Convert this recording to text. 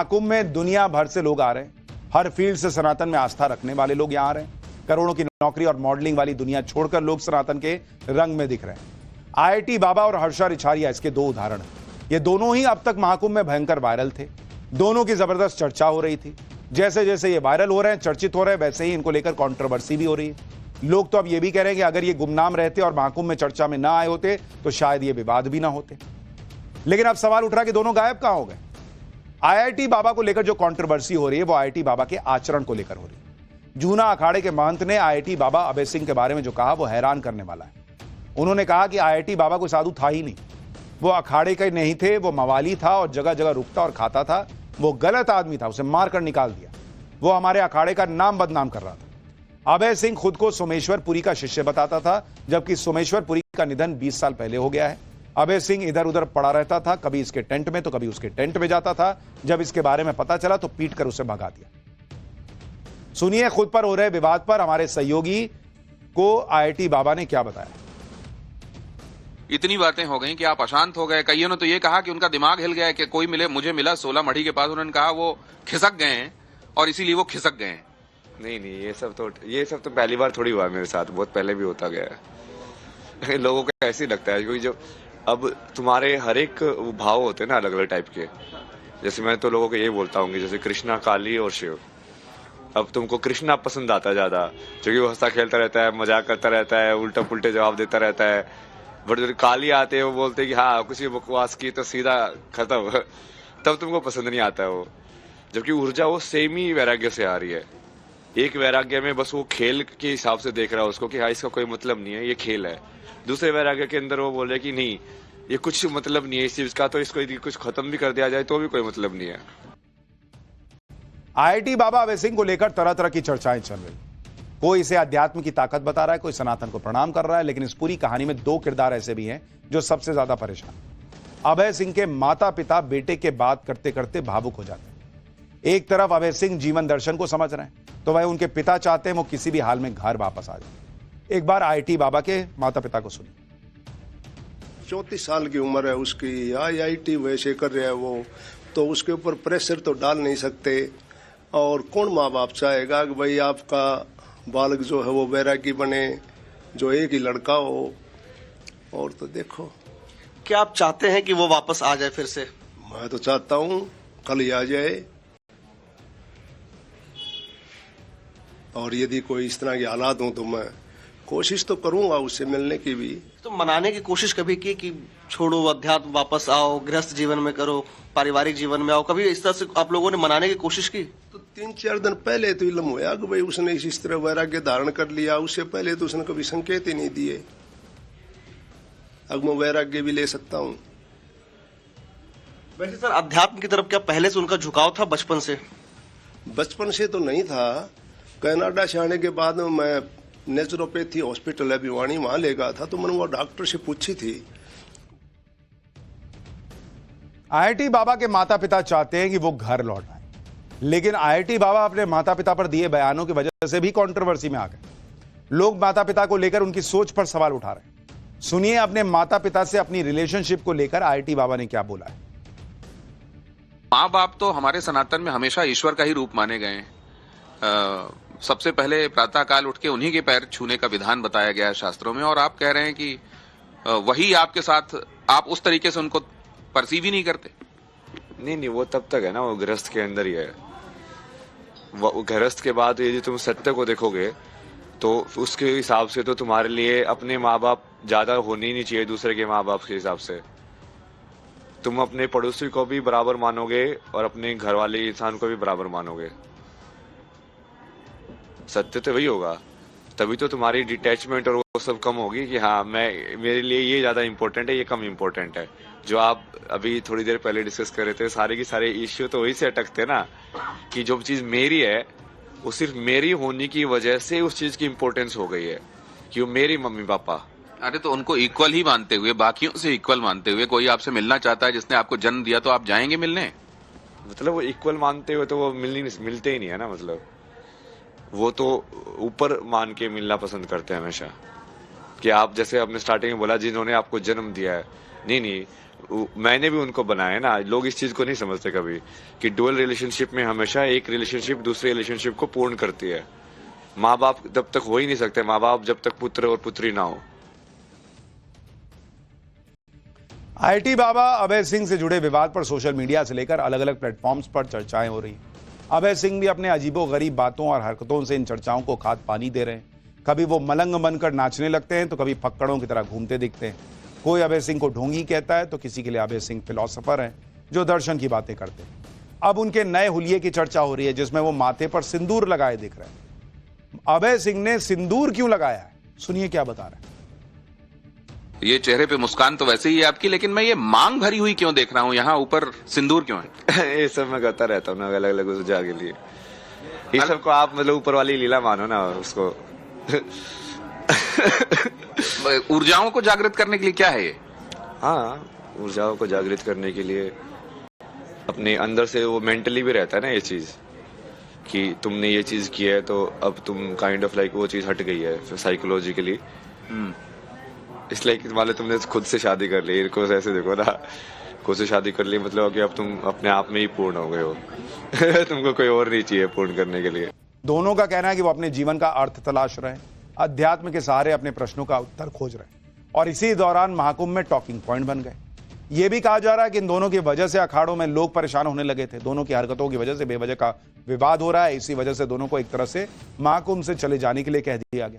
महाकुंभ में दुनिया भर से लोग आ रहे हैं। हर फील्ड से सनातन में आस्था रखने वाले लोग यहां आ रहे हैं। करोड़ों की नौकरी और मॉडलिंग वाली दुनिया छोड़कर लोग सनातन के रंग में दिख रहे हैं। आईआईटी बाबा और हर्षा रिछारिया इसके दो उदाहरण हैं। ये दोनों ही अब तक महाकुंभ में भयंकर वायरल थे। दोनों की जबरदस्त चर्चा हो रही थी। जैसे जैसे ये वायरल हो रहे हैं, चर्चित हो रहे हैं, वैसे ही इनको लेकर कंट्रोवर्सी भी हो रही है। लोग तो अब ये भी कह रहे हैं कि अगर ये गुमनाम रहते और महाकुंभ में चर्चा में ना आए होते तो शायद ये विवाद भी ना होते। लेकिन अब सवाल उठ रहा कि दोनों गायब कहां हो गए। आईआईटी बाबा को लेकर जो कंट्रोवर्सी हो रही है वो आईआईटी बाबा के आचरण को लेकर हो रही है। जूना अखाड़े के महंत ने आईआईटी बाबा अभय सिंह के बारे में जो कहा वो हैरान करने वाला है। उन्होंने कहा कि आईआईटी बाबा कोई साधु था ही नहीं, वो अखाड़े के नहीं थे, वो मवाली था और जगह जगह रुकता और खाता था। वो गलत आदमी था, उसे मारकर निकाल दिया। वो हमारे अखाड़े का नाम बदनाम कर रहा था। अभय सिंह खुद को सोमेश्वर पुरी का शिष्य बताता था, जबकि सोमेश्वर पुरी का निधन 20 साल पहले हो गया है। अभय सिंह इधर उधर पड़ा रहता था, कभी इसके टेंट में तो कभी उसके टेंट में जाता था। जब इसके बारे में पता चला तो पीट कर उसे भगा दिया। सुनिए खुद पर हो रहे विवाद पर हमारे सहयोगी को आईआईटी बाबा ने क्या बताया। इतनी बातें हो गई कि आप अशांत हो गए। कईयों ने तो ये कहा कि उनका दिमाग हिल गया है कि कोई मिले, मुझे मिला 16 मढ़ी के पास, उन्होंने कहा वो खिसक गए हैं और इसीलिए वो खिसक गए हैं। नहीं, ये सब तो पहली बार थोड़ी हुआ मेरे साथ, बहुत पहले भी होता गया है। लोगों को ऐसे ही लगता है क्योंकि जो अब तुम्हारे हर एक भाव होते हैं ना अलग अलग टाइप के। जैसे मैं तो लोगों को यही बोलता हूँ कि जैसे कृष्णा, काली और शिव। अब तुमको कृष्णा पसंद आता ज्यादा, क्योंकि वो हंसता खेलता रहता है, मजाक करता रहता है, उल्टा पुल्टे जवाब देता रहता है। बट जब काली आते हैं वो बोलते हैं कि हाँ कुछ बकवास की तो सीधा खत्म। तब तुमको पसंद नहीं आता है वो। जबकि ऊर्जा वो सेम ही वैराग्य से आ रही है। एक वैराग्य में बस वो खेल के हिसाब से देख रहा है उसको कि हाँ इसका कोई मतलब नहीं है, ये खेल है। दूसरे वैराग्य के अंदर वो बोल रहे कि नहीं ये कुछ मतलब नहीं है इस चीज का, तो इसको यदि कुछ खत्म भी कर दिया जाए तो भी कोई मतलब नहीं है। आईआईटी बाबा अभय सिंह को लेकर तरह तरह की चर्चाएं चल रही। कोई इसे अध्यात्म की ताकत बता रहा है, कोई सनातन को प्रणाम कर रहा है। लेकिन इस पूरी कहानी में दो किरदार ऐसे भी हैं जो सबसे ज्यादा परेशान। अभय सिंह के माता पिता बेटे के बात करते करते भावुक हो जाते हैं। एक तरफ अभय सिंह जीवन दर्शन को समझ रहे हैं तो वह उनके पिता चाहते हैं वो किसी भी हाल में घर वापस आ जाए। एक बार आईआईटी बाबा के माता पिता को सुनिए। 34 साल की उम्र है उसकी, आईआईटी वैसे कर रहा है वो, तो उसके ऊपर प्रेशर तो डाल नहीं सकते। और कौन माँ बाप चाहेगा कि भाई आपका बालक जो है वो वैरागी बने, जो एक ही लड़का हो। और तो देखो, क्या आप चाहते हैं कि वो वापस आ जाए फिर से? मैं तो चाहता हूँ कल ही आ जाए। और यदि कोई इस तरह के हालात हो तो मैं कोशिश तो करूंगा उससे मिलने की भी। तो मनाने की कोशिश कभी की कि छोड़ो अध्यात्म, वापस आओ, गृहस्थ जीवन में करो, पारिवारिक जीवन में आओ, कभी इस तरह से आप लोगों ने मनाने की कोशिश की? तो 3-4 दिन पहले तो इल्म हुआ कि भाई उसने इस तरह वैराग्य धारण कर लिया। उससे पहले तो उसने कभी संकेत ही नहीं दिए। अब मैं वैराग्य भी ले सकता हूँ। वैसे सर अध्यात्म की तरफ क्या पहले से उनका झुकाव था बचपन से? बचपन से तो नहीं था। कनाडा से आने के बाद मैं नेचुरोपैथी हॉस्पिटल है भिवानी, वहां ले गया था तो मैंने वो डॉक्टर से पूछी थी। आईआईटी बाबा के माता पिता चाहते हैं कि वो घर लौट आए, लेकिन आईआईटी बाबा अपने माता पिता पर दिए बयानों की वजह से भी कंट्रोवर्सी में आ गए। लोग माता पिता को लेकर उनकी सोच पर सवाल उठा रहे हैं। सुनिए अपने माता पिता से अपनी रिलेशनशिप को लेकर आईआईटी बाबा ने क्या बोला है। माँ बाप तो हमारे सनातन में हमेशा ईश्वर का ही रूप माने गए हैं। सबसे पहले प्रातः काल उठ के उन्हीं के पैर छूने का विधान बताया गया है शास्त्रों में, और आप कह रहे हैं कि वही आपके साथ, आप उस तरीके से उनको परसीव ही नहीं करते। नहीं, वो तब तक है ना, वो गृहस्थ के अंदर ही है। वो गृहस्थ के बाद यदि तुम सत्य को देखोगे तो उसके हिसाब से तो तुम्हारे लिए अपने माँ बाप ज्यादा होने ही नहीं चाहिए दूसरे के माँ बाप के हिसाब से। तुम अपने पड़ोसी को भी बराबर मानोगे और अपने घर वाले इंसान को भी बराबर मानोगे। सत्य तो वही होगा, तभी तो तुम्हारी डिटैचमेंट और वो सब कम होगी कि हाँ मेरे लिए ये ज्यादा इंपॉर्टेंट है, ये कम इंपॉर्टेंट है। जो आप अभी थोड़ी देर पहले डिस्कस कर रहे थे, सारे की सारे इश्यू तो वही से अटकते ना कि जो चीज मेरी है वो सिर्फ मेरी होने की वजह से उस चीज की इंपॉर्टेंस हो गई है कि वो मेरी मम्मी पापा। अरे तो उनको इक्वल ही मानते हुए, बाकियों से इक्वल मानते हुए, कोई आपसे मिलना चाहता है जिसने आपको जन्म दिया तो आप जाएंगे मिलने? मतलब वो इक्वल मानते हुए तो वो मिलते ही नहीं है ना। मतलब वो तो ऊपर मान के मिलना पसंद करते हैं हमेशा कि आप जैसे आपने स्टार्टिंग में बोला जिन्होंने आपको जन्म दिया है। नहीं, मैंने भी उनको बनाया है ना। लोग इस चीज को नहीं समझते कभी कि डुअल रिलेशनशिप में हमेशा एक रिलेशनशिप दूसरे रिलेशनशिप को पूर्ण करती है। माँ बाप तब तक हो ही नहीं सकते, माँ बाप जब तक पुत्र और पुत्री ना हो। आईटी बाबा अभय सिंह से जुड़े विवाद पर सोशल मीडिया से लेकर अलग अलग प्लेटफॉर्म्स पर चर्चाएं हो रही हैं। अभय सिंह भी अपने अजीबोगरीब बातों और हरकतों से इन चर्चाओं को खाद पानी दे रहे हैं। कभी वो मलंग बनकर नाचने लगते हैं तो कभी फक्कड़ों की तरह घूमते दिखते हैं। कोई अभय सिंह को ढोंगी कहता है तो किसी के लिए अभय सिंह फिलोसोफर हैं जो दर्शन की बातें करते हैं। अब उनके नए हुलिये की चर्चा हो रही है जिसमें वो माथे पर सिंदूर लगाए दिख रहे हैं। अभय सिंह ने सिंदूर क्यों लगाया है, सुनिए क्या बता रहे हैं। ये चेहरे पे मुस्कान तो वैसे ही है आपकी, लेकिन मैं ये मांग भरी हुई क्यों देख रहा हूँ, यहाँ ऊपर सिंदूर क्यों है? ये सब मैं करता रहता हूँ ना, अलग अलग ऊर्जा के लिए। ये सब को आप मतलब ऊपर वाली लीला मानो ना उसको। ऊर्जाओं को जागृत करने के लिए क्या है ये? हाँ, ऊर्जाओं को जागृत करने के लिए अपने अंदर से वो मेंटली भी रहता है ना ये चीज कि तुमने ये चीज की है तो अब तुम काइंड ऑफ लाइक वो चीज हट गई है साइकोलॉजिकली। इसलिए मान लो तुमने खुद से शादी कर ली, इनको ऐसे देखो ना, खुद से शादी कर ली मतलब कि अब तुम अपने आप में ही पूर्ण हो गए हो। तुमको कोई और नहीं चाहिए पूर्ण करने के लिए। दोनों का कहना है कि वो अपने जीवन का अर्थ तलाश रहे हैं, अध्यात्म के सहारे अपने प्रश्नों का उत्तर खोज रहे हैं और इसी दौरान महाकुंभ में टॉकिंग पॉइंट बन गए। यह भी कहा जा रहा है कि इन दोनों की वजह से अखाड़ों में लोग परेशान होने लगे थे। दोनों की हरकतों की वजह से बेवजह का विवाद हो रहा है। इसी वजह से दोनों को एक तरह से महाकुंभ से चले जाने के लिए कह दिया गया।